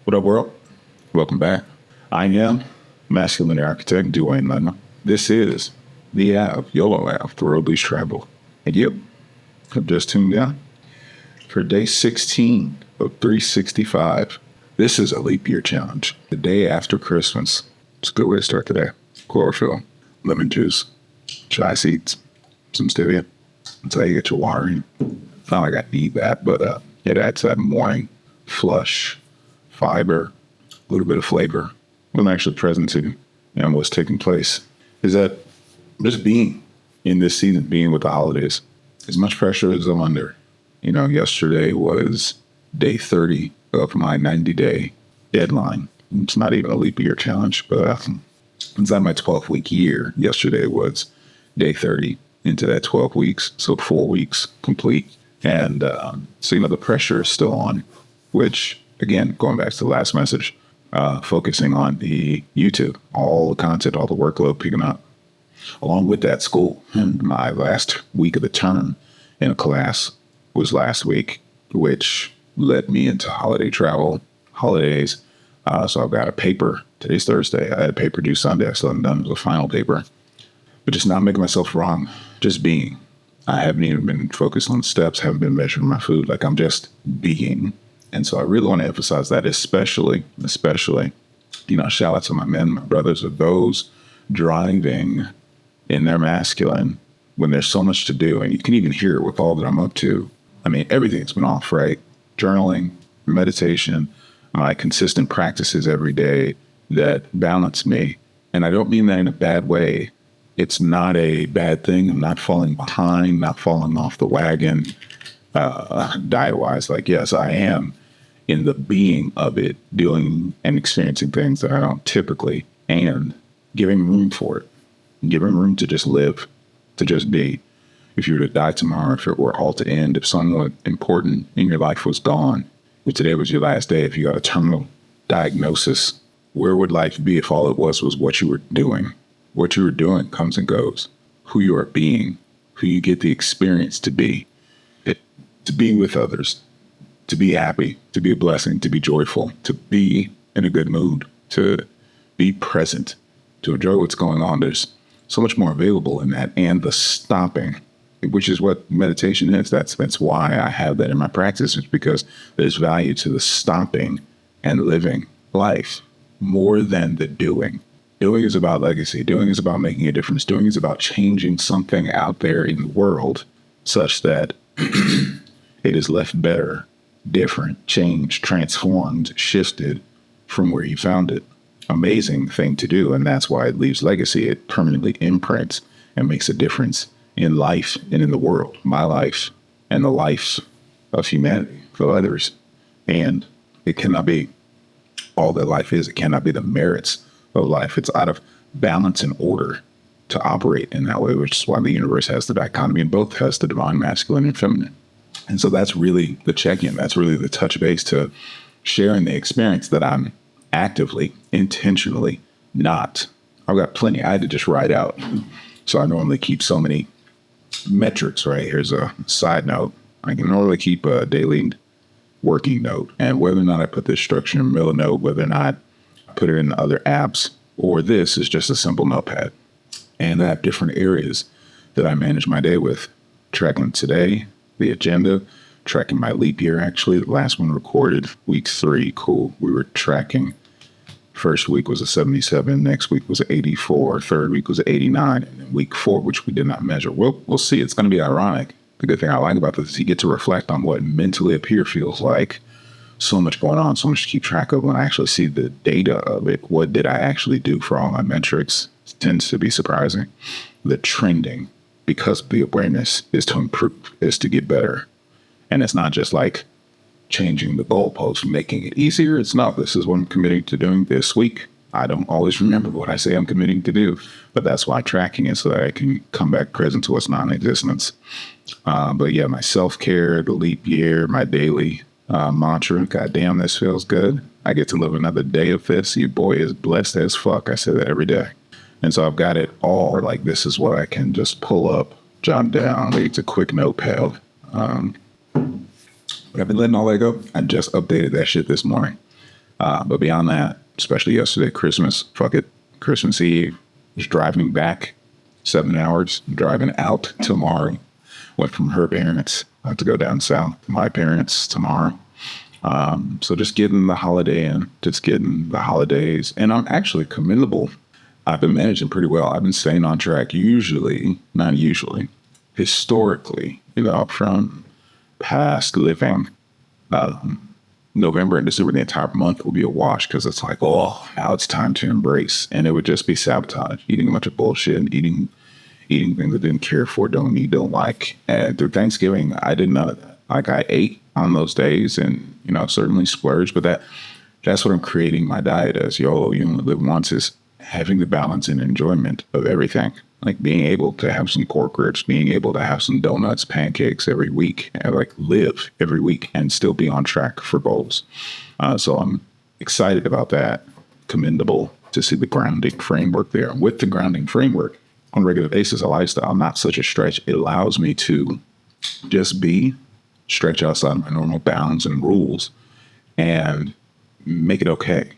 What up, world? Welcome back. I am masculine architect Dwayne Lennon. This is the Ave, Yolo Ave, the road least traveled. And yep, I've just tuned in for day 16 of 365. This is a leap year challenge. The day after Christmas. It's a good way to start the day. Chlorophyll, lemon juice, chai seeds, some stevia. That's how you get your water in. It's not like I need that, but it adds that morning flush, fiber, a little bit of flavor. What I'm actually present to and what's taking place is that just being in this season, being with the holidays, as much pressure as I'm under. Yesterday was day 30 of my 90-day deadline. It's not even a leap year challenge, but inside my 12-week year, yesterday was day 30 into that 12 weeks, so 4 weeks complete. And so the pressure is still on, which, again, going back to the last message, focusing on the YouTube, all the content, all the workload picking up. Along with that, school. And my last week of the term in a class was last week, which led me into holiday travel, holidays. So I've got a paper. Today's Thursday. I had a paper due Sunday. I still haven't done the final paper. But just not making myself wrong, just being. I haven't even been focused on steps, haven't been measuring my food. Like, I'm just being. And so I really want to emphasize that, especially, shout out to my men, my brothers, of those driving in their masculine when there's so much to do. And you can even hear it with all that I'm up to. I mean, everything's been off, right? Journaling, meditation, my consistent practices every day that balance me. And I don't mean that in a bad way. It's not a bad thing. I'm not falling behind, not falling off the wagon, diet-wise. Like, yes, I am in the being of it, doing and experiencing things that I don't typically, and giving room for it, giving room to just live, to just be. If you were to die tomorrow, if it were all to end, if someone important in your life was gone, if today was your last day, if you got a terminal diagnosis, where would life be if all it was what you were doing? What you were doing comes and goes. Who you are being, who you get the experience to be with others, to be happy, to be a blessing, to be joyful, to be in a good mood, to be present, to enjoy what's going on. There's so much more available in that, and the stopping, which is what meditation is. That's why I have that in my practice, is because there's value to the stopping and living life more than the doing. Doing is about legacy. Doing is about making a difference. Doing is about changing something out there in the world such that it is left better, different, changed, transformed, shifted from where you found it. Amazing thing to do. And that's why it leaves legacy. It permanently imprints and makes a difference in life and in the world, my life and the life of humanity for others. And it cannot be all that life is. It cannot be the merits of life. It's out of balance and order to operate in that way, which is why the universe has the dichotomy, and both has the divine masculine and feminine. And so that's really the check-in. That's really the touch base to sharing the experience that I'm actively, intentionally not. I've got plenty. I had to just write out. So I normally keep so many metrics, right? Here's a side note. I can normally keep a daily working note. And whether or not I put this structure in Milanote, whether or not I put it in other apps, or this is just a simple notepad. And I have different areas that I manage my day with. Tracking today, the agenda, tracking my leap year. Actually, the last one recorded, week 3. Cool. We were tracking. First week was a 77. Next week was an 84. Third week was an 89. And then week 4, which we did not measure. We'll see. It's going to be ironic. The good thing I like about this is you get to reflect on what mentally up here feels like. So much going on, so much to keep track of. When I actually see the data of it, what did I actually do for all my metrics? It tends to be surprising. The trending, because the awareness is to improve, is to get better. And it's not just like changing the goalposts, making it easier. It's not, this is what I'm committing to doing this week. I don't always remember what I say I'm committing to do, but that's why tracking it, so that I can come back present to what's non-existence. But yeah, my self-care, the leap year, my daily mantra, goddamn, this feels good. I get to live another day of this. Your boy is blessed as fuck. I say that every day. And so I've got it all, like, this is what I can just pull up, jot down. It's a quick notepad. But I've been letting all that go. I just updated that shit this morning. But beyond that, especially yesterday, Christmas, fuck it, Christmas Eve, was driving back 7 hours, driving out tomorrow. Went from her parents to go down south to my parents tomorrow. So just getting the holiday in, just getting the holidays. And I'm actually commendable. I've been managing pretty well. I've been staying on track not usually, historically, from past living. November and December, the entire month will be a wash because it's like, oh, now it's time to embrace. And it would just be sabotage, eating a bunch of bullshit, and eating things I didn't care for, don't need, don't like. And through Thanksgiving, I did none of that. Like I ate on those days and, certainly splurged, but that's what I'm creating my diet as. YOLO, you only live once, is having the balance and enjoyment of everything. Like being able to have some pork ribs, being able to have some donuts, pancakes every week, and like live every week and still be on track for goals. So I'm excited about that. Commendable to see the grounding framework there. With the grounding framework on a regular basis, a lifestyle, not such a stretch. It allows me to just stretch outside of my normal bounds and rules and make it okay.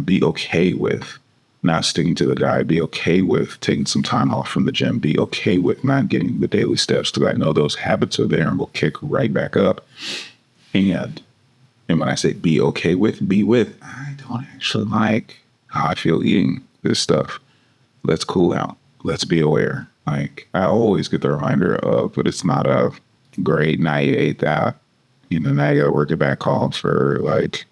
Be okay with not sticking to the diet, be okay with taking some time off from the gym, be okay with not getting the daily steps because I know those habits are there and will kick right back up. And when I say be okay with, I don't actually like how I feel eating this stuff. Let's cool out. Let's be aware. Like I always get the reminder of, but it's not a great, now you ate that. Now you gotta work it back off, for like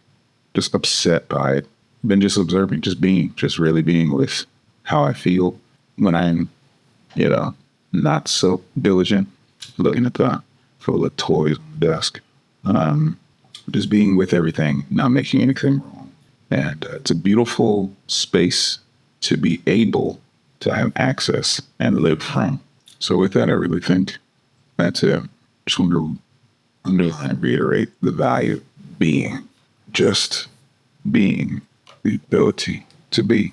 just upset by it. Been just observing, just really being with how I feel when I'm, not so diligent, looking at the full of toys on the desk. Just being with everything, not making anything wrong. And it's a beautiful space to be able to have access and live from. So with that, I really think that's it. Just want to underline, reiterate the value of being, just being, the ability to be.